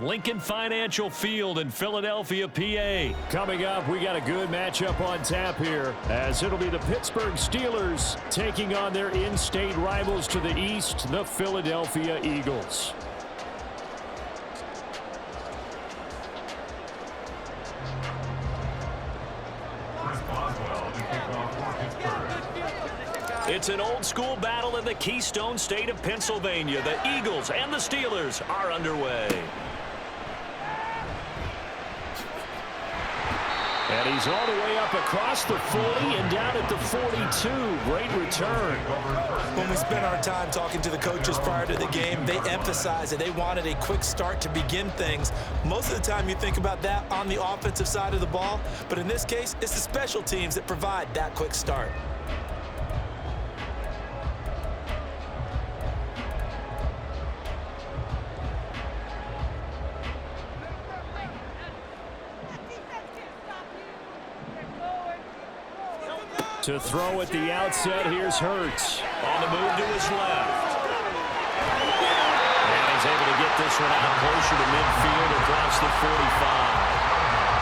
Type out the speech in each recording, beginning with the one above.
Lincoln Financial Field in Philadelphia, PA. Coming up, we got a good matchup on tap here, as it'll be the Pittsburgh Steelers taking on their in-state rivals to the east, the Philadelphia Eagles. It's an old-school battle in the Keystone State of Pennsylvania. The Eagles and the Steelers are underway. And he's all the way up across the 40 and down at the 42. Great return. When we spent our time talking to the coaches prior to the game, they emphasized that they wanted a quick start to begin things. Most of the time you think about that on the offensive side of the ball, but in this case, it's the special teams that provide that quick start. To throw at the outset, here's Hurts. On the move to his left. And he's able to get this one out closer to midfield across the 45.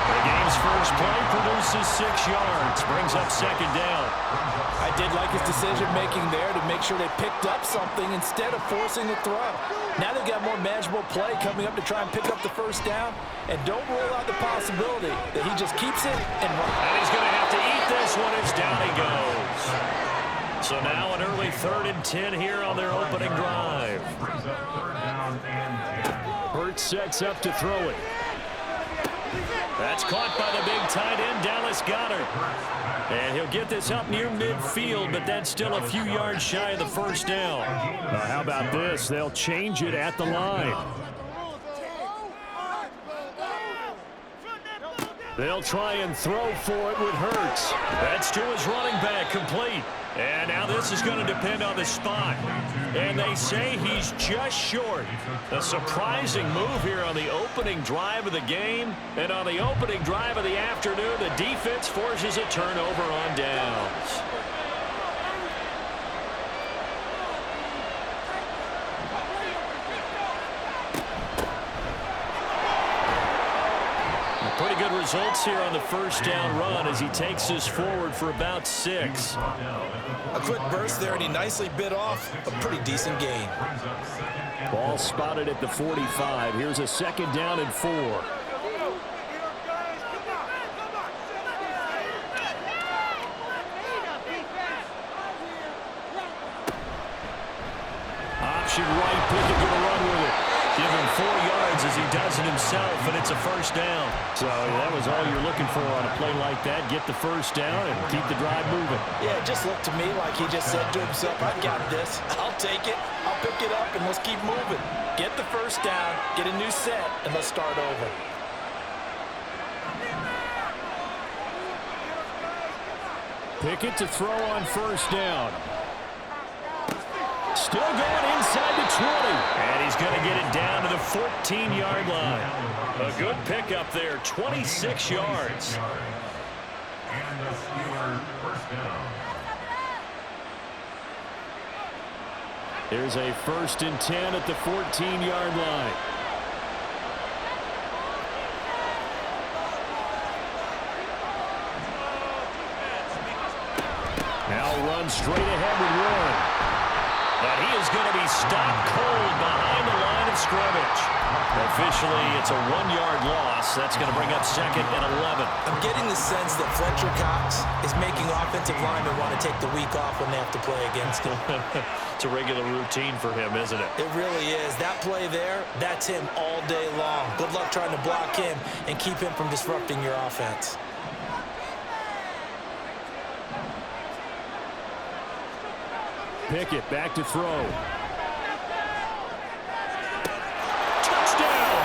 The game's first play produces 6 yards, brings up second down. I did like his decision-making there to make sure they picked up something instead of forcing the throw. Now they've got more manageable play coming up to try and pick up the first down, and don't rule out the possibility that he just keeps it and runs. And he's going to have to eat this one. It's down he goes. So now an early 3rd and 10 here on their opening drive. Hurts sets up to throw it. That's caught by the big tight end, Dallas Goedert. And he'll get this up near midfield, but that's still a few yards shy of the first down. How about this? They'll change it at the line. They'll try and throw for it with Hurts. That's to his running back, complete. And now this is going to depend on the spot. And they say he's just short. A surprising move here on the opening drive of the game. And on the opening drive of the afternoon, the defense forces a turnover on downs. Pretty good results here on the first down run as he takes this forward for about 6. A quick burst there, and he nicely bit off a pretty decent gain. Ball spotted at the 45. Here's a 2nd down and 4. Option right, Pickett going to run with it. Give him 4 yards as he does it himself, and it's a first down. So that was all you're looking for on a play like that. Get the first down and keep the drive moving. Yeah, it just looked to me like he just said to himself, I got this. I'll take it. I'll pick it up, and let's keep moving. Get the first down, get a new set, and let's start over. Pickett to throw on first down. Still going inside the 20. And he's going to get it down to the 14-yard line. A good pickup there, 26 yards. And the Steelers first down. There's a 1st and 10 at the 14-yard line. Now run straight ahead with Warren. And he is going to be stopped cold behind the line of scrimmage. Officially, it's a 1-yard loss. That's going to bring up 2nd and 11. I'm getting the sense that Fletcher Cox is making offensive linemen want to take the week off when they have to play against him. It's a regular routine for him, isn't it? It really is. That play there, that's him all day long. Good luck trying to block him and keep him from disrupting your offense. Pickett back to throw. Touchdown!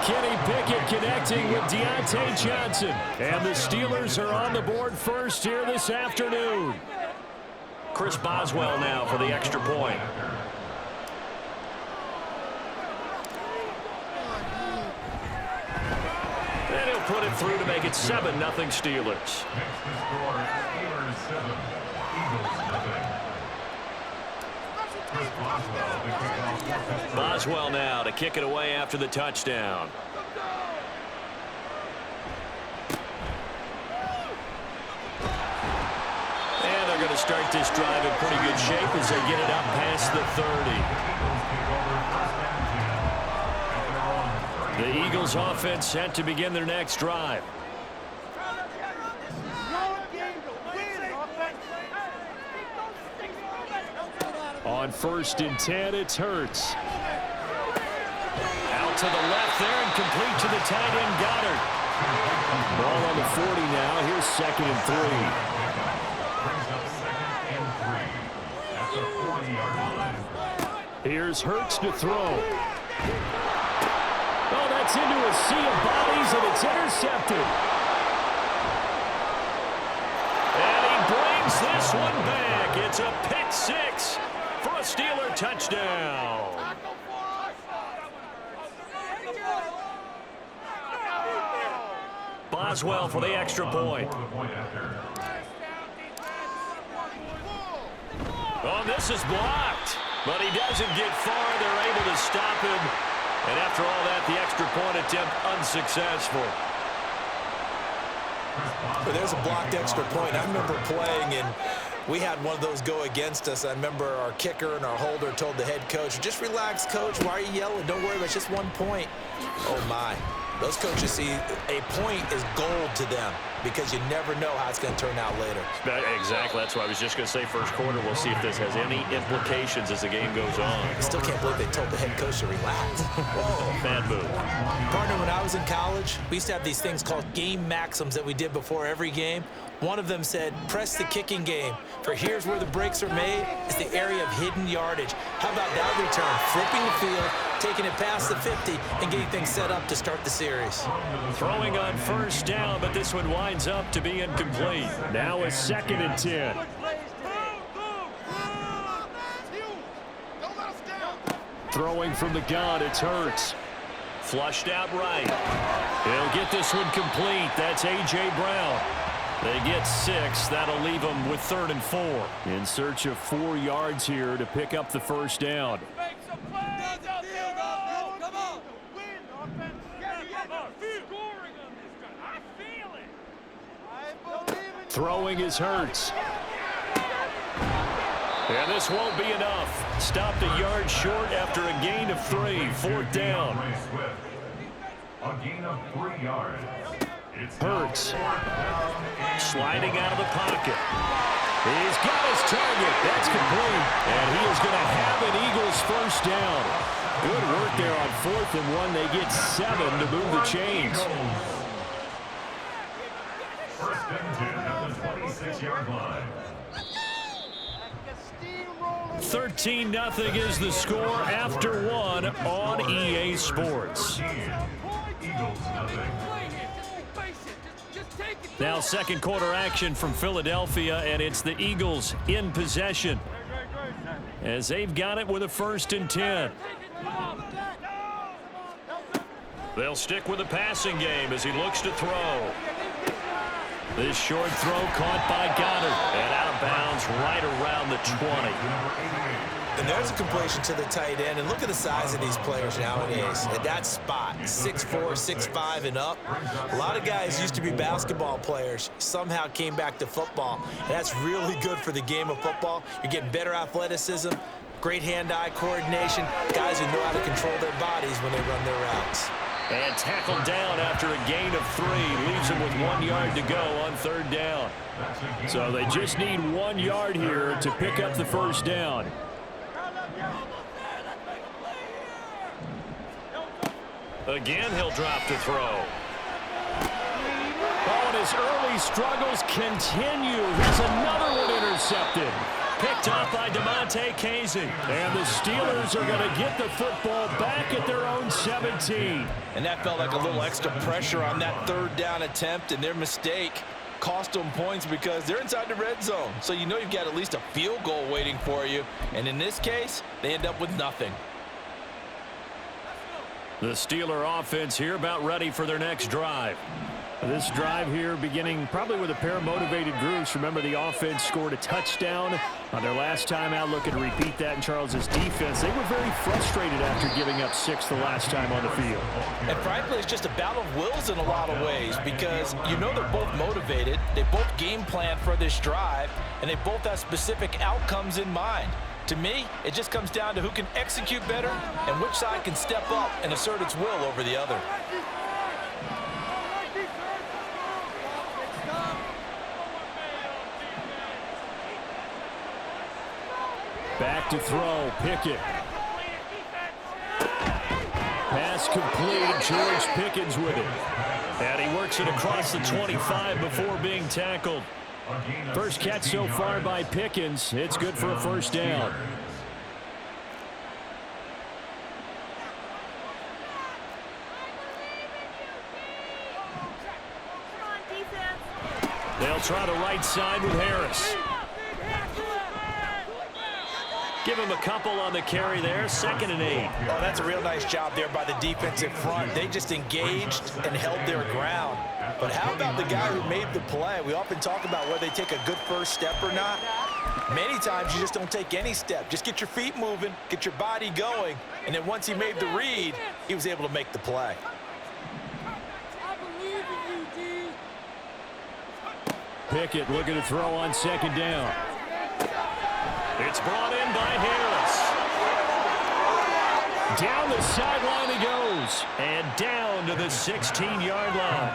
Kenny Pickett connecting with Deontay Johnson. And the Steelers are on the board first here this afternoon. Chris Boswell now for the extra point. And he'll put it through to make it 7-0 Steelers. Next to score, Steelers 7, Eagles 7. Boswell now to kick it away after the touchdown. And they're going to start this drive in pretty good shape as they get it up past the 30. The Eagles offense set to begin their next drive. On 1st and 10, it's Hurts. Out to the left there and complete to the tight end, Goddard. Ball on the 40 now. Here's 2nd and 3. Here's Hurts to throw. Oh, that's into a sea of bodies, and it's intercepted. And he brings this one back. It's a pick 6 for a Steeler touchdown. Boswell for the extra point. Oh, this is blocked, but he doesn't get far. They're able to stop him. And after all that, the extra point attempt unsuccessful. Well, there's a blocked extra point. I remember playing, and we had one of those go against us. I remember our kicker and our holder told the head coach, just relax, coach. Why are you yelling? Don't worry about it. It's just 1 point. Oh, my. Those coaches see a point is gold to them because you never know how it's going to turn out later. Exactly. That's what I was just going to say. First quarter, we'll see if this has any implications as the game goes on. I still can't believe they told the head coach to relax. Whoa. Bad move. Partner, when I was in college, we used to have these things called game maxims that we did before every game. One of them said, press the kicking game. For here's where the breaks are made. It's the area of hidden yardage. How about that return? Flipping the field, taking it past the 50, and getting things set up to start the series. Throwing on 1st down, but this one winds up to be incomplete. Now a 2nd and 10. Throwing from the gun, it's Hurts. Flushed out right. He'll get this one complete. That's A.J. Brown. They get 6. That'll leave them with 3rd and 4. In search of 4 yards here to pick up the 1st down. Throwing is Hurts. And this won't be enough. Stopped a yard short after a gain of 3. 4th down. A gain of 3 yards. Hurts. Sliding out of the pocket. He's got his target. That's complete. And he is going to have an Eagles 1st down. Good work there on 4th and 1. They get 7 to move the chains. 1st and 10 at the 26-yard line. 13-0 is the score after 1 on EA Sports. Eagles nothing. Now 2nd quarter action from Philadelphia, and it's the Eagles in possession as they've got it with a 1st and 10. They'll stick with the passing game as he looks to throw. This short throw caught by Goddard and out of bounds right around the 20. And there's a completion to the tight end. And look at the size of these players nowadays. At that spot, 6'4", 6'5", and up. A lot of guys used to be basketball players, somehow came back to football. And that's really good for the game of football. You're getting better athleticism, great hand-eye coordination, guys who know how to control their bodies when they run their routes. And tackled down after a gain of 3. Leaves him with 1 yard to go on 3rd down. So they just need 1 yard here to pick up the 1st down. Again, he'll drop to throw. Oh, and his early struggles continue. Here's another one intercepted. Picked off by DeMonte Casey. And the Steelers are going to get the football back at their own 17. And that felt like a little extra pressure on that 3rd down attempt, and their mistake cost them points because they're inside the red zone. So you know you've got at least a field goal waiting for you. And in this case, they end up with nothing. The Steeler offense here about ready for their next drive. This drive here beginning probably with a pair of motivated groups. Remember, the offense scored a touchdown on their last time out, looking to repeat that in Charles's defense. They were very frustrated after giving up 6 the last time on the field. And frankly, it's just a battle of wills in a lot of ways because you know they're both motivated. They both game plan for this drive, and they both have specific outcomes in mind. To me, it just comes down to who can execute better and which side can step up and assert its will over the other. Back to throw, Pickett. Pass complete, George Pickens with it. And he works it across the 25 before being tackled. First catch so far by Pickens. It's good for a first down. They'll try the right side with Harris. Give him a couple on the carry there, 2nd and 8. Oh, that's a real nice job there by the defensive front. They just engaged and held their ground. But how about the guy who made the play? We often talk about whether they take a good first step or not. Many times you just don't take any step. Just get your feet moving, get your body going, and then once he made the read, he was able to make the play. Pickett looking to throw on 2nd down. It's brought in by Harris. Down the sideline he goes. And down to the 16-yard line.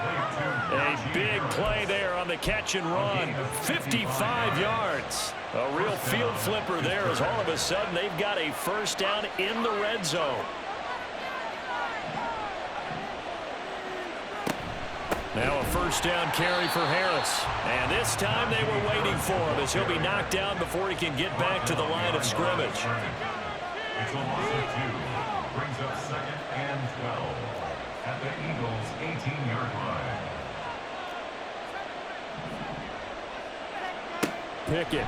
A big play there on the catch and run. 55 yards. A real field flipper there as all of a sudden they've got a first down in the red zone. Now a first down carry for Harris. And this time they were waiting for him as he'll be knocked down before he can get back to the line of scrimmage. It's a loss of 2. Brings up 2nd and 12 at the Eagles' 18-yard line. Pickett.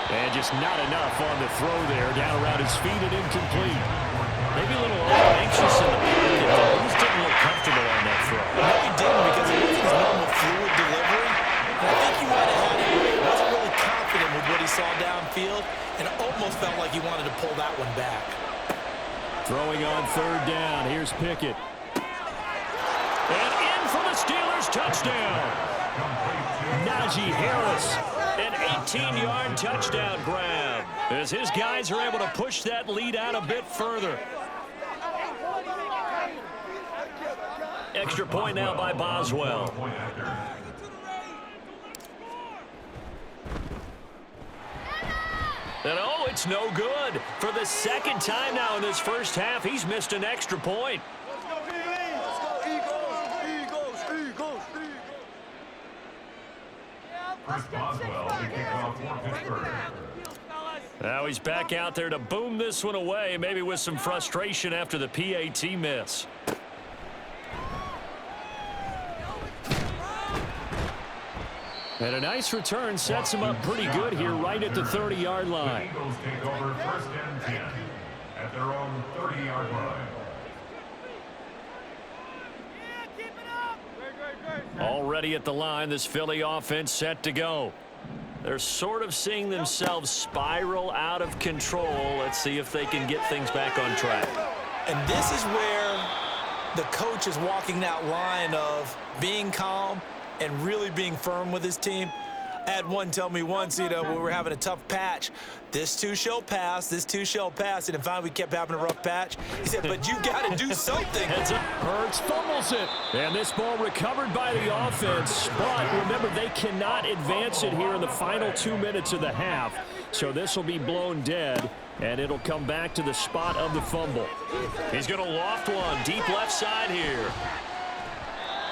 And just not enough on the throw there. Down around his feet and incomplete. Maybe a little anxious in the pocket. He just didn't look comfortable on that throw. No, he didn't because it wasn't his normal fluid delivery. And I think he might have had it. He wasn't really confident with what he saw downfield, and it almost felt like he wanted to pull that one back. Throwing on 3rd down. Here's Pickett. And in for the Steelers touchdown. Najee Harris, an 18-yard touchdown grab as his guys are able to push that lead out a bit further. Extra point now by Boswell. And oh, it's no good. For the 2nd time now in this first half, he's missed an extra point. Chris Boswell to kick off for Pittsburgh. Now he's back out there to boom this one away, maybe with some frustration after the PAT miss. And a nice return sets him up pretty good here right at the 30-yard line. The Eagles take over 1st and 10 at their own 30-yard line. Already at the line, this Philly offense set to go. They're sort of seeing themselves spiral out of control. Let's see if they can get things back on track. And this is where the coach is walking that line of being calm and really being firm with his team. I had one tell me once, when we were having a tough patch, this too shall pass, this too shall pass. And finally we kept having a rough patch. He said, but you got to do something. Hurts fumbles it. And this ball recovered by the offense. But remember, they cannot advance it here in the final 2 minutes of the half. So this will be blown dead, and it'll come back to the spot of the fumble. He's going to loft one deep left side here.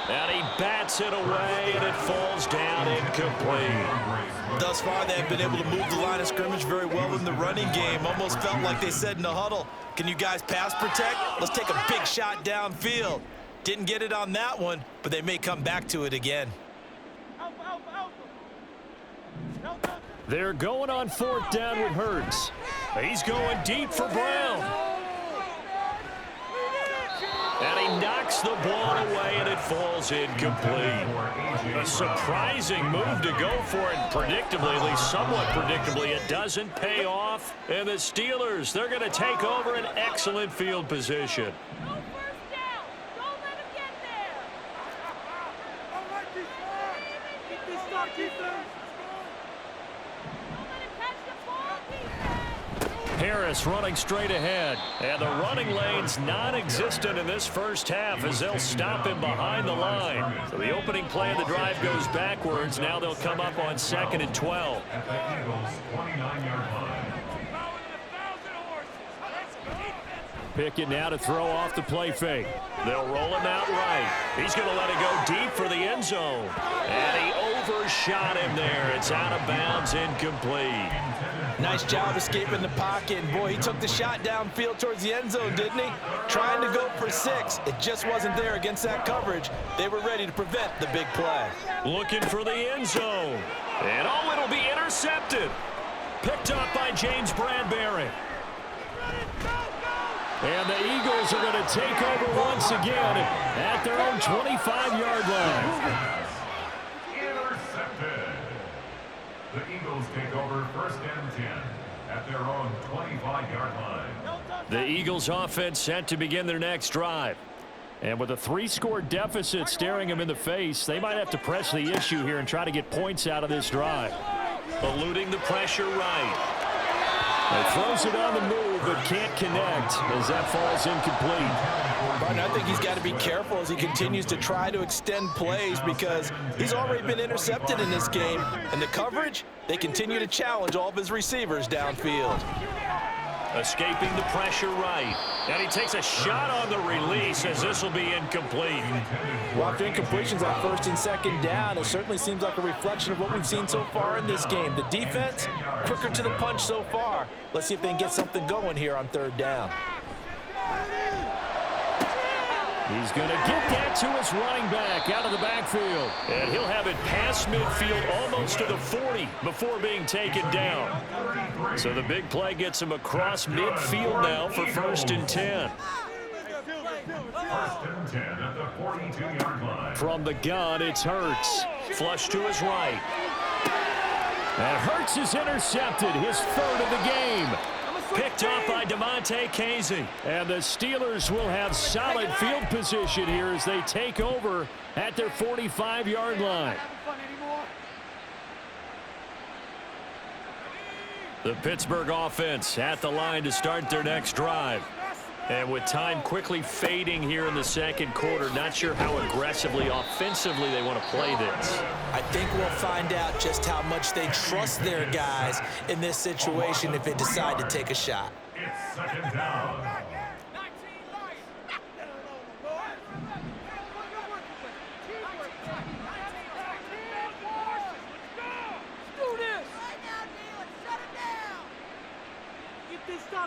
And he bats it away, and it falls down incomplete. Thus far, they've been able to move the line of scrimmage very well in the running game. Almost felt like they said in the huddle, can you guys pass protect? Let's take a big shot downfield. Didn't get it on that one, but they may come back to it again. They're going on 4th down with Hurts. He's going deep for Brown. takes the ball away, and it falls incomplete. A surprising move to go for it, predictably, at least somewhat predictably. It doesn't pay off, and the Steelers, they're going to take over an excellent field position. Harris running straight ahead, and the running lane's non-existent in this first half as they'll stop him behind the line. So the opening play of the drive goes backwards. Now they'll come up on 2nd and 12. At the Eagles' 29-yard line. Pickett now to throw off the play fake. They'll roll him out right. He's going to let it go deep for the end zone. And he overshot him there. It's out of bounds, incomplete. Nice job escaping the pocket. And boy, he took the shot downfield towards the end zone, didn't he? Trying to go for 6. It just wasn't there against that coverage. They were ready to prevent the big play. Looking for the end zone. And oh, it'll be intercepted. Picked up by James Bradbury. And the Eagles are going to take over once again at their own 25-yard line. Intercepted. The Eagles take over 1st and 10 at their own 25-yard line. The Eagles offense set to begin their next drive. And with a 3-score deficit staring them in the face, they might have to press the issue here and try to get points out of this drive. Eluding the pressure right. He throws it on the move, but can't connect as that falls incomplete. But I think he's got to be careful as he continues to try to extend plays because he's already been intercepted in this game. And the coverage, they continue to challenge all of his receivers downfield. Escaping the pressure right. And he takes a shot on the release as this will be incomplete. Well, after incompletions on 1st and 2nd down, it certainly seems like a reflection of what we've seen so far in this game. The defense, quicker to the punch so far. Let's see if they can get something going here on 3rd down. He's going to get that to his running back out of the backfield. And he'll have it past midfield almost to the 40 before being taken down. So the big play gets him across midfield now for 1st and 10. 1st and 10 at the 42-yard line. From the gun, it's Hurts. Flush to his right. And Hurts is intercepted, his 3rd of the game. Picked up by DeMonte Casey. And the Steelers will have solid field position here as they take over at their 45-yard line. The Pittsburgh offense at the line to start their next drive. And with time quickly fading here in the 2nd quarter, not sure how aggressively, offensively they want to play this. I think we'll find out just how much they trust their guys in this situation if they decide to take a shot. It's 2nd down.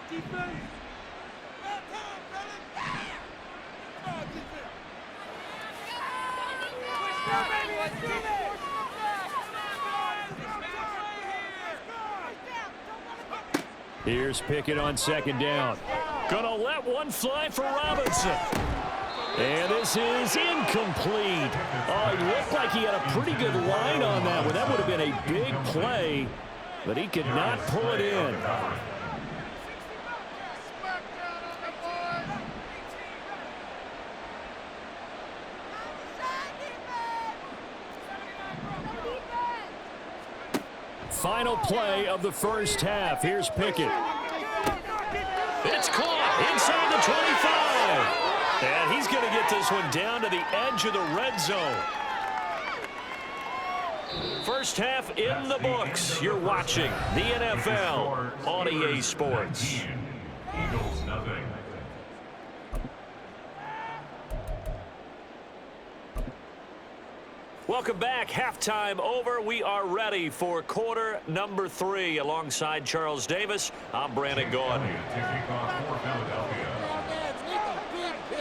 Defense. Here's Pickett on 2nd down. Gonna let one fly for Robinson. And this is incomplete. Oh, he looked like he had a pretty good line on that one. That would have been a big play, but he could not pull it in. Final play of the first half. Here's Pickett. It's caught inside the 25. And he's going to get this one down to the edge of the red zone. First half in the books. You're watching the NFL on EA Sports. Eagles nothing. Welcome back. Halftime over. We are ready for quarter number 3. Alongside Charles Davis, I'm Brandon Gaudin.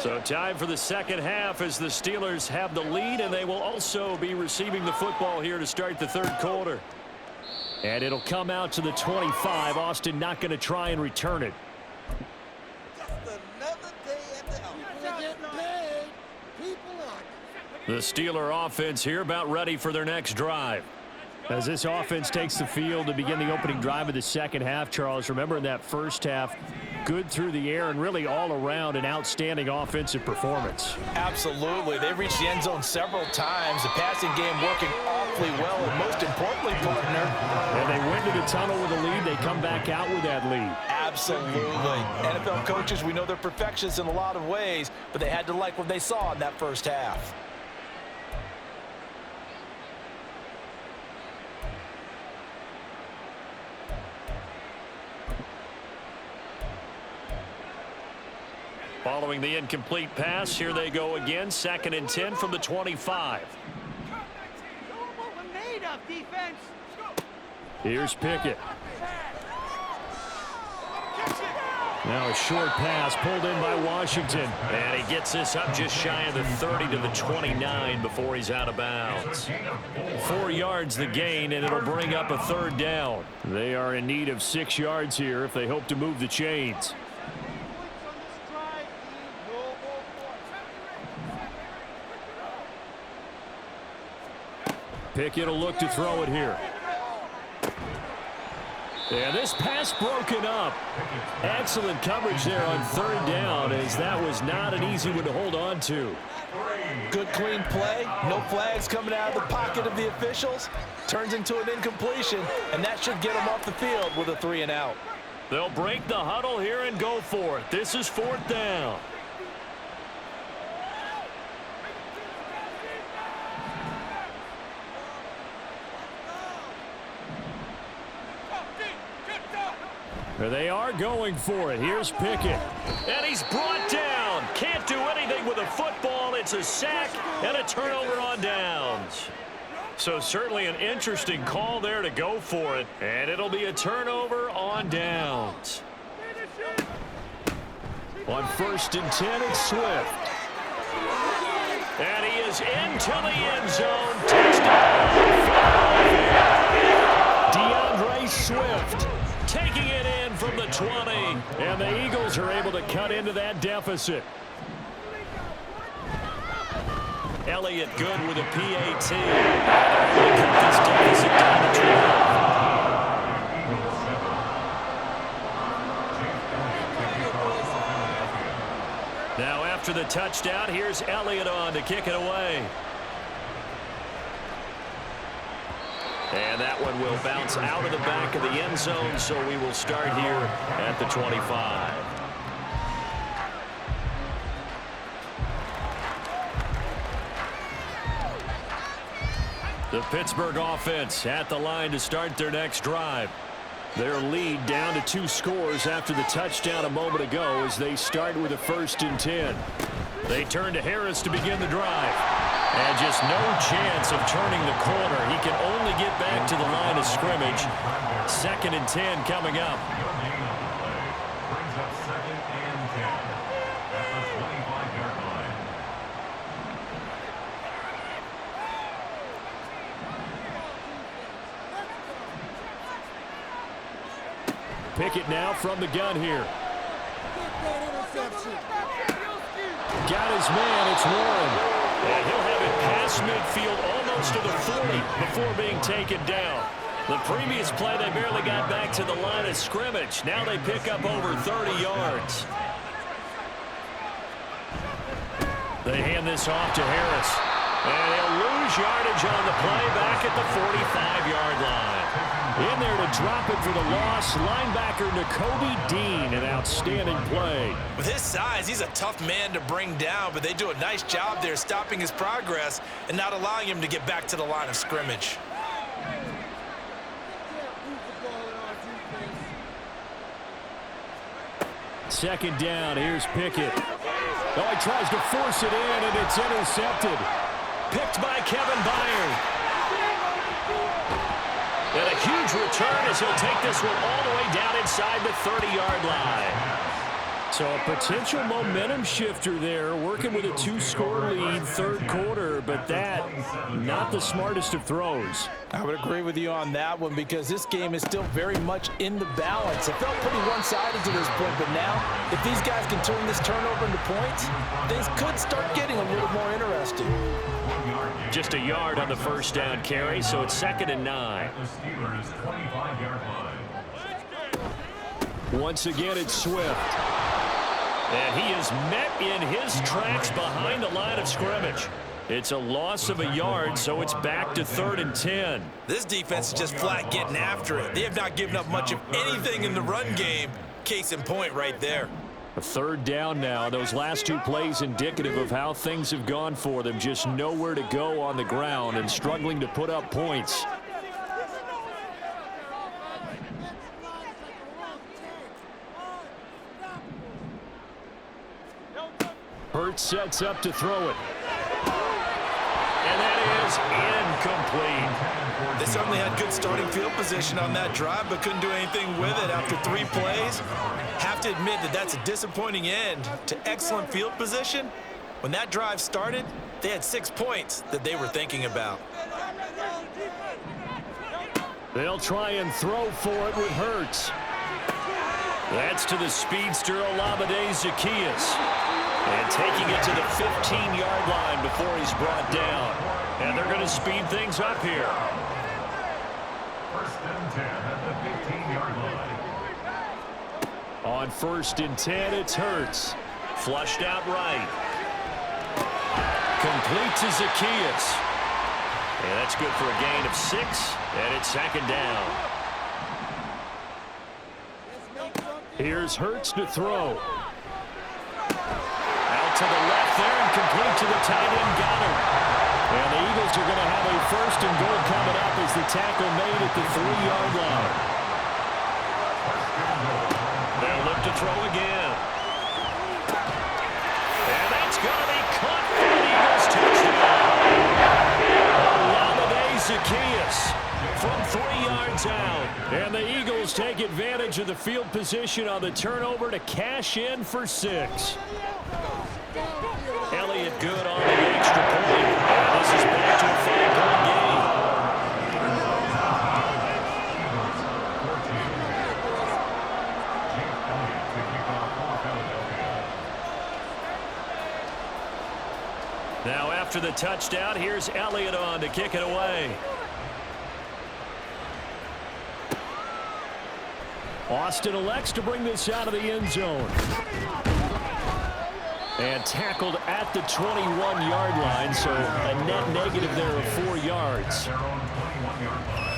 So time for the second half as the Steelers have the lead, and they will also be receiving the football here to start the 3rd quarter. And it'll come out to the 25. Austin not going to try and return it. The Steeler offense here about ready for their next drive. As this offense takes the field to begin the opening drive of the second half, Charles, remember in that first half, good through the air and really all around an outstanding offensive performance. Absolutely. They've reached the end zone several times. The passing game working awfully well, and most importantly, partner. And they went to the tunnel with a lead. They come back out with that lead. Absolutely. NFL coaches, we know they're perfectionists in a lot of ways, but they had to like what they saw in that first half. Following the incomplete pass, here they go again. 2nd and 10 from the 25. Here's Pickett. Now a short pass pulled in by Washington. And he gets this up just shy of the 30 to the 29 before he's out of bounds. 4 yards the gain, and it'll bring up a 3rd down. They are in need of 6 yards here if they hope to move the chains. Pickett will look to throw it here. And this pass broken up. Excellent coverage there on 3rd down, as that was not an easy one to hold on to. Good, clean play. No flags coming out of the pocket of the officials. Turns into an incompletion, and that should get them off the field with a 3 and out. They'll break the huddle here and go for it. This is 4th down. They are going for it. Here's Pickett. And he's brought down. Can't do anything with a football. It's a sack and a turnover on downs. So certainly an interesting call there to go for it. And it'll be a turnover on downs. On 1st and 10, it's Swift. And he is into the end zone. Touchdown. DeAndre Swift Taking it in from the 20. And the Eagles are able to cut into that deficit. Elliott good with a PAT. They cut this deficit down to 12. Now after the touchdown, here's Elliott on to kick it away. And that one will bounce out of the back of the end zone, so we will start here at the 25. The Pittsburgh offense at the line to start their next drive. Their lead down to 2 scores after the touchdown a moment ago as they start with a 1st and 10. They turn to Harris to begin the drive. And just no chance of turning the corner. He can only get back to the line of scrimmage. 2nd and 10 coming up. Brings up 2nd and 10 at the 25-yard line. Pickett now from the gun here. Got his man. It's Warren. And he'll have it past midfield almost to the 40 before being taken down. The previous play, they barely got back to the line of scrimmage. Now they pick up over 30 yards. They hand this off to Harris. And he'll lose yardage on the play back at the 45-yard line. In there to drop it for the loss, linebacker Nakobe Dean, an outstanding play. With his size, he's a tough man to bring down, but they do a nice job there stopping his progress and not allowing him to get back to the line of scrimmage. Second down, here's Pickett. Oh, he tries to force it in, and it's intercepted. Picked by Kevin Byard. And a huge return as he'll take this one all the way down inside the 30-yard line. So a potential momentum shifter there, working with a 2-score lead, third quarter, but that, not the smartest of throws. I would agree with you on that one because this game is still very much in the balance. It felt pretty one-sided to this point, but now, if these guys can turn this turnover into points, things could start getting a little more interesting. Just a yard on the first down carry, so it's 2nd and 9. The Steelers' 25-yard line. Once again, it's Swift. And he is met in his tracks behind the line of scrimmage. It's a loss of a yard, so it's back to 3rd and 10. This defense is just flat getting after it. They have not given up much of anything in the run game. Case in point right there. A 3rd down now. Those last 2 plays indicative of how things have gone for them. Just nowhere to go on the ground and struggling to put up points. Hurts sets up to throw it. And that is incomplete. They certainly had good starting field position on that drive, but couldn't do anything with it after 3 plays. Have to admit that that's a disappointing end to excellent field position. When that drive started, they had 6 points that they were thinking about. They'll try and throw for it with Hurts. That's to the speedster Olamide Zaccheaus. And taking it to the 15-yard line before he's brought down. And they're going to speed things up here. 1st and 10 at the 15-yard line. On 1st and 10, it's Hurts. Flushed out right. Complete to Zaccheaus. And that's good for a gain of 6. And it's 2nd down. Here's Hurts to throw. To the left there and complete to the tight end Goddard. And the Eagles are going to have a 1st and goal coming up as the tackle made at the 3-yard line. They'll look to throw again. And that's going to be caught for an Eagles touchdown. Olamide Zaccheaus from 3 yards out. And the Eagles take advantage of the field position on the turnover to cash in for 6. Elliott good on the extra point. And this is back to a 5-point game. Now after the touchdown, here's Elliott on to kick it away. Austin elects to bring this out of the end zone. And tackled at the 21-yard line, so a net negative there of 4 yards. Their own 21-yard line.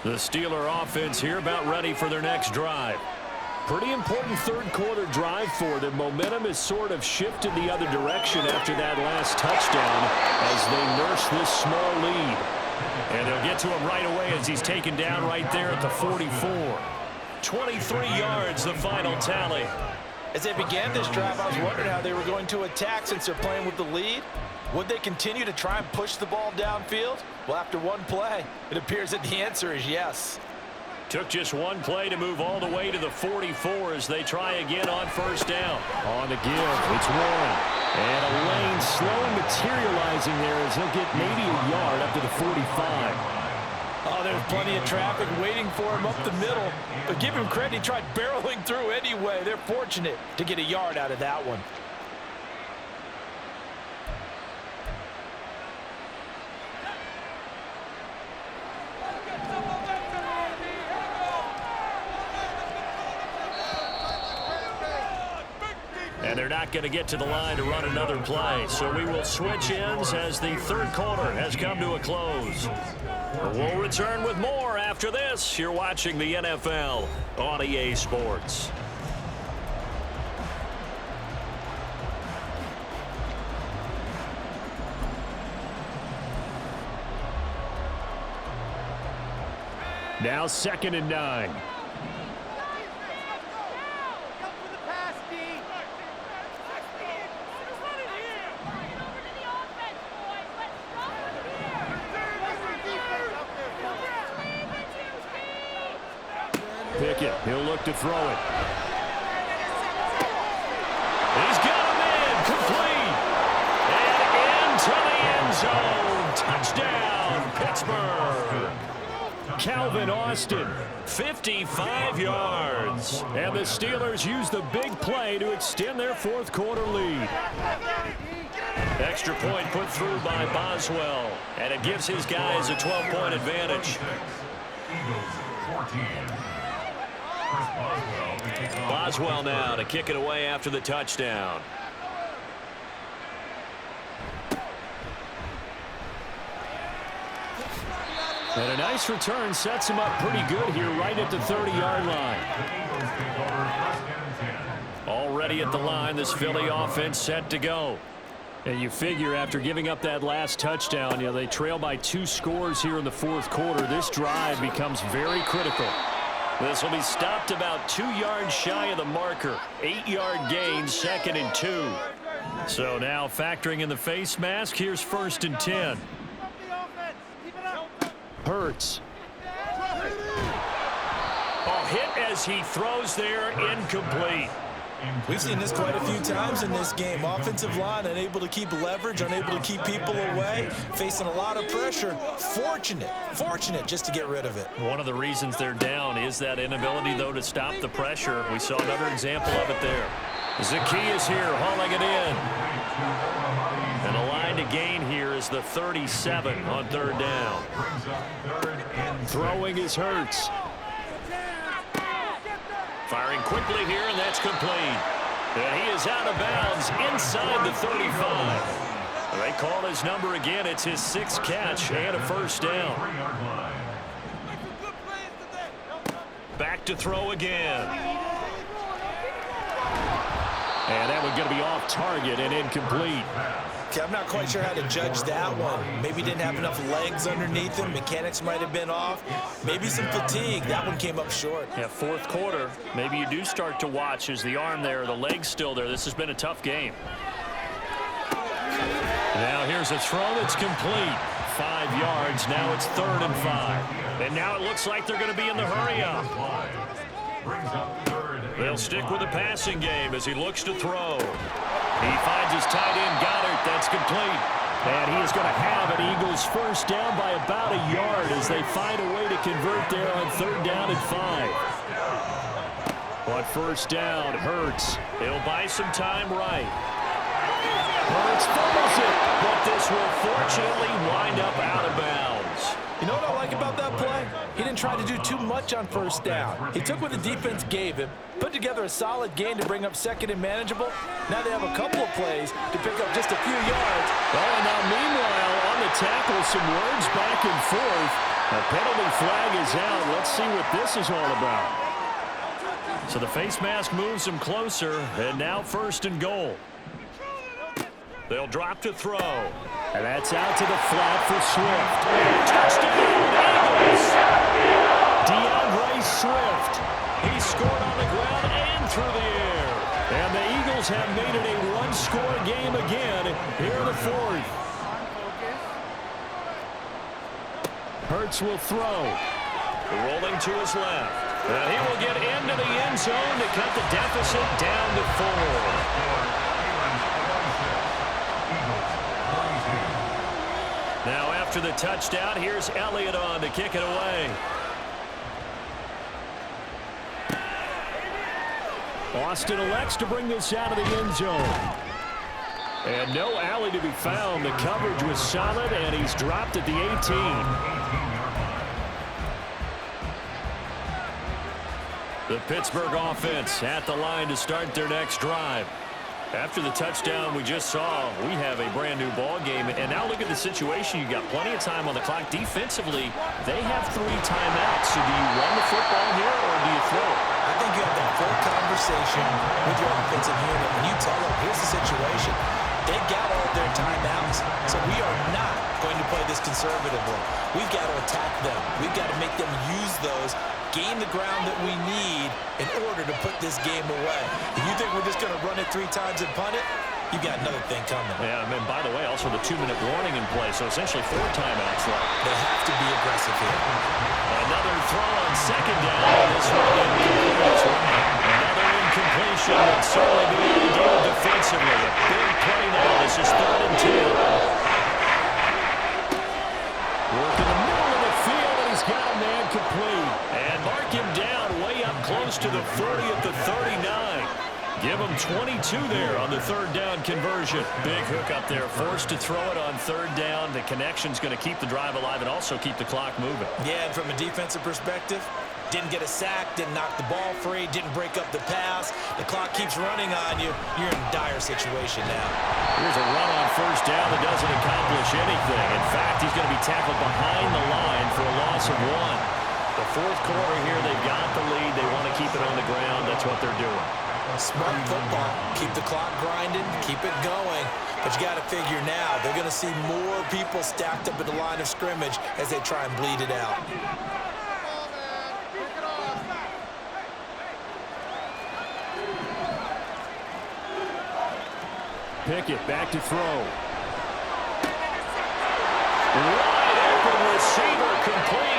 The Steeler offense here about ready for their next drive. Pretty important 3rd quarter drive for them. Momentum has sort of shifted the other direction after that last touchdown as they nurse this small lead. And they'll get to him right away as he's taken down right there at the 44. 23 yards, the final tally. As they began this drive, I was wondering how they were going to attack since they're playing with the lead. Would they continue to try and push the ball downfield? Well, after 1 play, it appears that the answer is yes. Took just 1 play to move all the way to the 44 as they try again on 1st down. On the give, it's Warren. And a lane slowly materializing there as he'll get maybe a yard up to the 45. Oh, there's plenty of traffic waiting for him up the middle. But give him credit, he tried barreling through anyway. They're fortunate to get a yard out of that one. And they're not going to get to the line to run another play. So we will switch ends as the 3rd quarter has come to a close. We'll return with more after this. You're watching the NFL on EA Sports. Now 2nd and 9. second. He'll look to throw it. He's got him in. Complete. And into the end zone. Touchdown, Pittsburgh. Calvin Austin, 55 yards. And the Steelers use the big play to extend their fourth quarter lead. Extra point put through by Boswell. And it gives his guys a 12-point advantage. Boswell now to kick it away after the touchdown. And a nice return sets him up pretty good here right at the 30-yard line. Already at the line, this Philly offense set to go. And you figure after giving up that last touchdown, they trail by 2 scores here in the fourth quarter. This drive becomes very critical. This will be stopped about 2 yards shy of the marker. 8-yard gain, 2nd and 2. So now factoring in the face mask, here's 1st and 10. Hurts. Hit as he throws there, incomplete. We've seen this quite a few times in this game. Offensive line unable to keep leverage, unable to keep people away, facing a lot of pressure. Fortunate just to get rid of it. One of the reasons they're down is that inability, though, to stop the pressure. We saw another example of it there. Zacchaeus here hauling it in. And the line to gain here is the 37 on 3rd down. Throwing is Hurts. Firing quickly here, and that's complete. And he is out of bounds inside the 35. They call his number again. It's his 6th catch and a 1st down. Back to throw again. And that one's going to be off target and incomplete. Okay, I'm not quite sure how to judge that one. Maybe didn't have enough legs underneath him. Mechanics might have been off. Maybe some fatigue. That one came up short. Yeah, fourth quarter. Maybe you do start to watch. Is the arm there, the leg's still there? This has been a tough game. Now here's a throw that's complete. 5 yards. Now it's 3rd and 5. And now it looks like they're going to be in the hurry up. They'll stick with the passing game as he looks to throw. He finds his tight end, Goddard. That's complete. And he is going to have an Eagles 1st down by about a yard as they find a way to convert there on 3rd down and 5. On 1st down, Hurts. He'll buy some time right. Hurts fumbles it, but this will fortunately wind up out of bounds. You know what I like about that play? He didn't try to do too much on 1st down. He took what the defense gave him, put together a solid gain to bring up 2nd and manageable. Now they have a couple of plays to pick up just a few yards. Oh, and now meanwhile, on the tackle, some words back and forth. A penalty flag is out. Let's see what this is all about. So the face mask moves him closer, and now 1st and goal. They'll drop to throw. And that's out to the flat for Swift. Touchdown, Eagles! DeAndre Swift. He scored on the ground and through the air. And the Eagles have made it a 1-score game again here in the 4th. Hurts will throw. Rolling to his left. And he will get into the end zone to cut the deficit down to 4. Now after the touchdown, here's Elliott on to kick it away. Austin elects to bring this out of the end zone. And no alley to be found. The coverage was solid, and he's dropped at the 18. The Pittsburgh offense at the line to start their next drive. After the touchdown we just saw, we have a brand new ball game. And now look at the situation. You've got plenty of time on the clock. Defensively, they have 3 timeouts. So do you run the football here or do you throw it? I think you have that full conversation with your offensive unit when you tell them, here's the situation. They got all their timeouts, so we are not going to play this conservatively. We've got to attack them. We've got to make them use those, gain the ground that we need in order to put this game away. If you think we're just going to run it 3 times and punt it, you got another thing coming. Yeah, and by the way, also with a 2-minute warning in play, so essentially 4 timeouts left. They have to be aggressive here. Another throw on second down. This one incomplete as well. Another incompletion would certainly be ideal defensively. A big play now. This is 3rd and 2. Work in the middle of the field, and he's got a man complete. And mark him down way up close to the 40 at the 39. Give him 22 there on the 3rd down conversion. Big hook up there, forced to throw it on 3rd down. The connection's going to keep the drive alive and also keep the clock moving. Yeah, and from a defensive perspective, didn't get a sack, didn't knock the ball free, didn't break up the pass. The clock keeps running on you. You're in a dire situation now. Here's a run on 1st down that doesn't accomplish anything. In fact, he's going to be tackled behind the line for a loss of 1. The 4th quarter here, they've got the lead. They want to keep it on the ground. That's what they're doing. Smart football. Keep the clock grinding, keep it going. But you got to figure now, they're going to see more people stacked up at the line of scrimmage as they try and bleed it out. Pickett back to throw. Wide open receiver complete.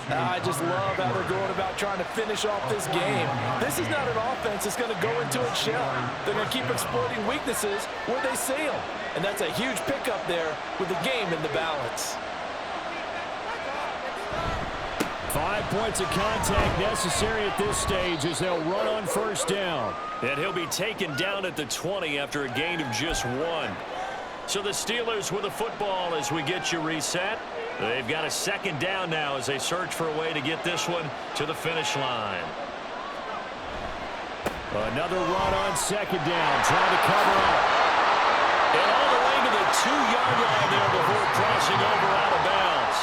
I just love how they're going about trying to finish off this game. This is not an offense that's going to go into its shell. They're going to keep exploiting weaknesses where they see them. And that's a huge pickup there with the game in the balance. 5 points of contact necessary at this stage as they'll run on 1st down. And he'll be taken down at the 20 after a gain of just 1. So the Steelers with the football as we get you reset. They've got a 2nd down now as they search for a way to get this one to the finish line. Another run on 2nd down, trying to cover up. And all the way to the 2-yard line there before crossing over out of bounds.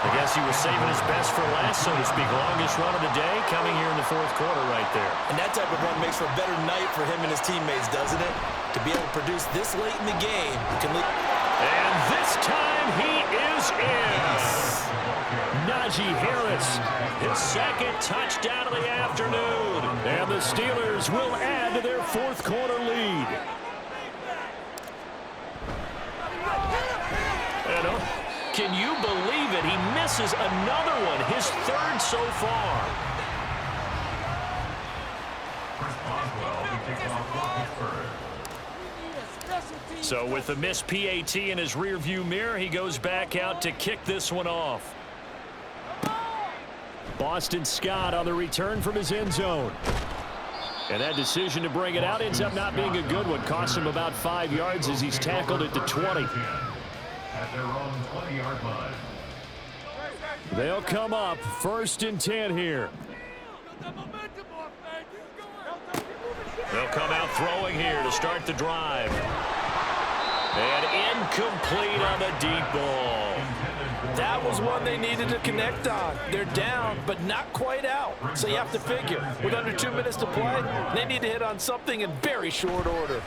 I guess he was saving his best for last, so to speak. Longest run of the day coming here in the 4th quarter right there. And that type of run makes for a better night for him and his teammates, doesn't it? To be able to produce this late in the game. And this time he is in. Najee Harris, his 2nd touchdown of the afternoon. And the Steelers will add to their 4th quarter lead. Can you believe it? He misses another one, his 3rd so far. So with the missed PAT in his rearview mirror, he goes back out to kick this one off. Boston Scott on the return from his end zone. And that decision to bring it out ends up not being a good one. Costs him about 5 yards as he's tackled at the 20. At their own 20-yard line. They'll come up 1st and 10 here. They'll come out throwing here to start the drive. And incomplete on the deep ball. That was one they needed to connect on. They're down, but not quite out. So you have to figure, with under 2 minutes to play, they need to hit on something in very short order.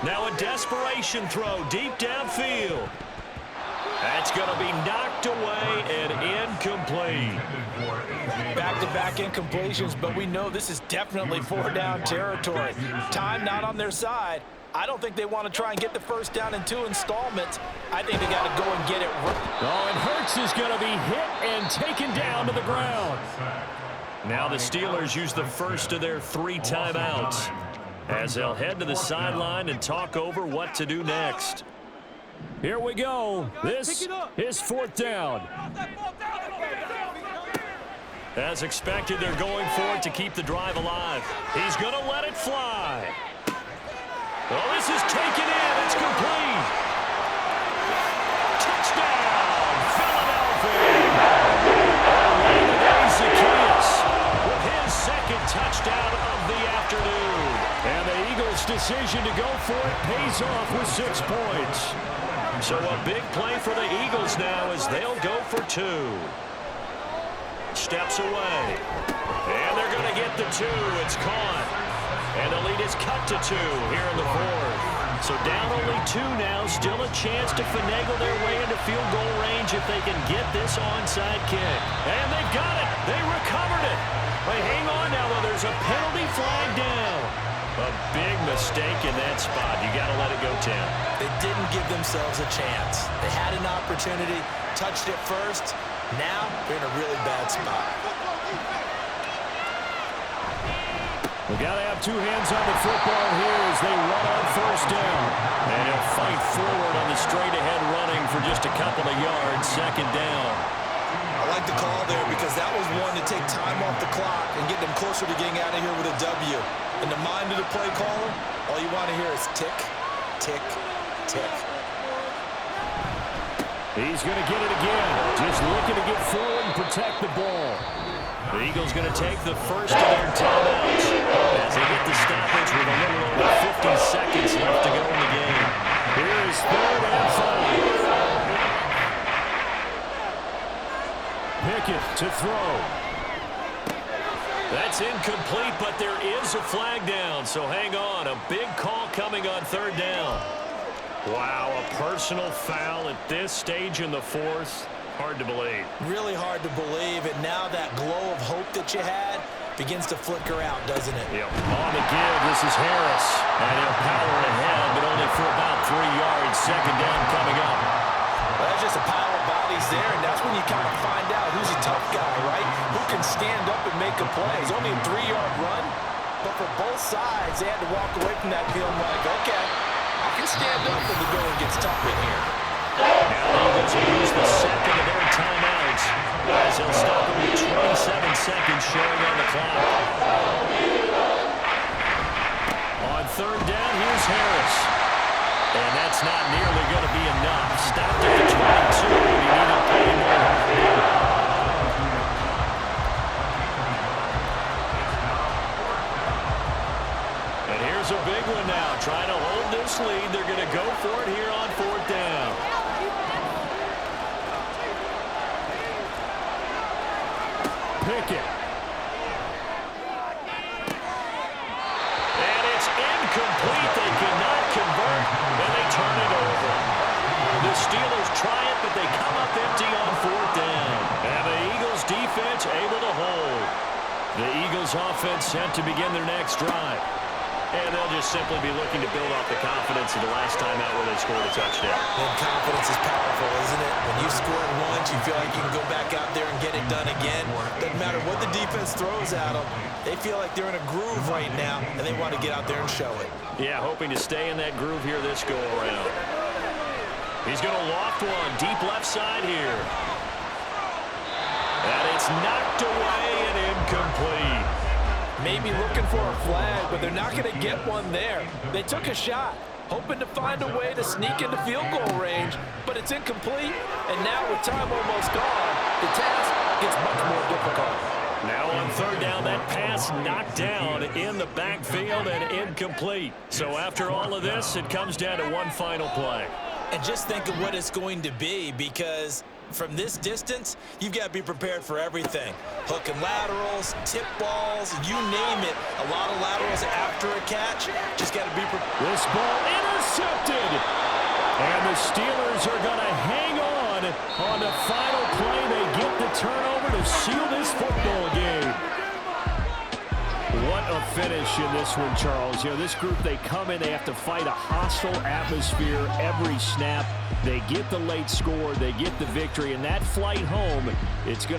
Now a desperation throw deep downfield. That's going to be knocked away and incomplete. Back-to-back incompletions, but we know this is definitely 4-down territory. Time not on their side. I don't think they want to try and get the 1st down in 2 installments. I think they got to go and get it right. Oh, and Hurts is going to be hit and taken down to the ground. Now the Steelers use the 1st of their 3 timeouts as they'll head to the sideline and talk over what to do next. Here we go. This is 4th down. As expected, they're going for it to keep the drive alive. He's going to let it fly. Well, this is taken in. It's complete. Touchdown, Philadelphia. Zacchaeus with his 2nd touchdown of the afternoon. And the Eagles' decision to go for it pays off with 6 points. So a big play for the Eagles now as they'll go for 2. Steps away. And they're going to get the 2. It's caught. And the lead is cut to 2 here in the 4th. So down only 2 now. Still a chance to finagle their way into field goal range if they can get this onside kick. And they've got it. They recovered it. But hang on now, though. There's a penalty flag down. A A big mistake in that spot. You got to let it go, Tim. They didn't give themselves a chance. They had an opportunity, touched it first. Now they're in a really bad spot. We got to have two hands on the football here as they run on first down. And he'll fight forward on the straight-ahead running for just a couple of yards. Second down. I like the call there because that was one to take time off the clock and get them closer to getting out of here with a W. In the mind of the play caller, all you want to hear is tick, tick, tick. He's going to get it again. Just looking to get forward and protect the ball. The Eagles going to take the first of their timeouts as they get the stoppage with a little over 50 seconds left to go in the game. Here is 3rd and 5. Pickett to throw. That's incomplete, but there is a flag down, so hang on. A big call coming on 3rd down. Wow, a personal foul at this stage in the 4th. Hard to believe. Really hard to believe, and now that glow of hope that you had begins to flicker out, doesn't it? Yep. On the give, this is Harris. And he'll power ahead, but only for about 3 yards. Second down coming up. Well, that's just a pile of bodies there, and that's when you kind of find out who's a tough guy, right? Who can stand up and make a play. It's only a 3-yard run, but for both sides, they had to walk away from that feeling like, okay, I can stand up when the going gets tough in here. Now the Eagles will use the second of their timeouts as they'll stop it with 27 seconds showing on the clock. On 3rd down, here's Harris. And that's not nearly going to be enough. Stopped at the 22, and he needed plenty more. And here's a big one now. Trying to hold this lead. They're going to go for it here on 4th down. Pickett. And it's incomplete. They cannot convert, and they turn it over. The Steelers try it, but they come up empty on 4th down. And the Eagles defense able to hold. The Eagles offense set to begin their next drive. And they'll just simply be looking to build off the confidence of the last time out where they scored a touchdown. And confidence is powerful, isn't it? When you score once, you feel like you can go back out there and get it done again. Doesn't matter what the defense throws at them. They feel like they're in a groove right now, and they want to get out there and show it. Yeah, hoping to stay in that groove here this go-around. He's going to loft one deep left side here. And it's knocked away and incomplete. Maybe looking for a flag, but they're not going to get one there. They took a shot, hoping to find a way to sneak into field goal range, but it's incomplete. And now with time almost gone, the task gets much more difficult. Now on 3rd down, that pass knocked down in the backfield and incomplete. So after all of this, it comes down to one final play. And just think of what it's going to be, because from this distance, you've got to be prepared for everything. Hook and laterals, tip balls, you name it. A lot of laterals after a catch. Just got to be prepared. This ball intercepted. And the Steelers are going to hang on the final play. They get the turnover to seal this football game. What a finish in this one, Charles. You know, this group, they come in, they have to fight a hostile atmosphere every snap. They get the late score, they get the victory, and that flight home, it's going to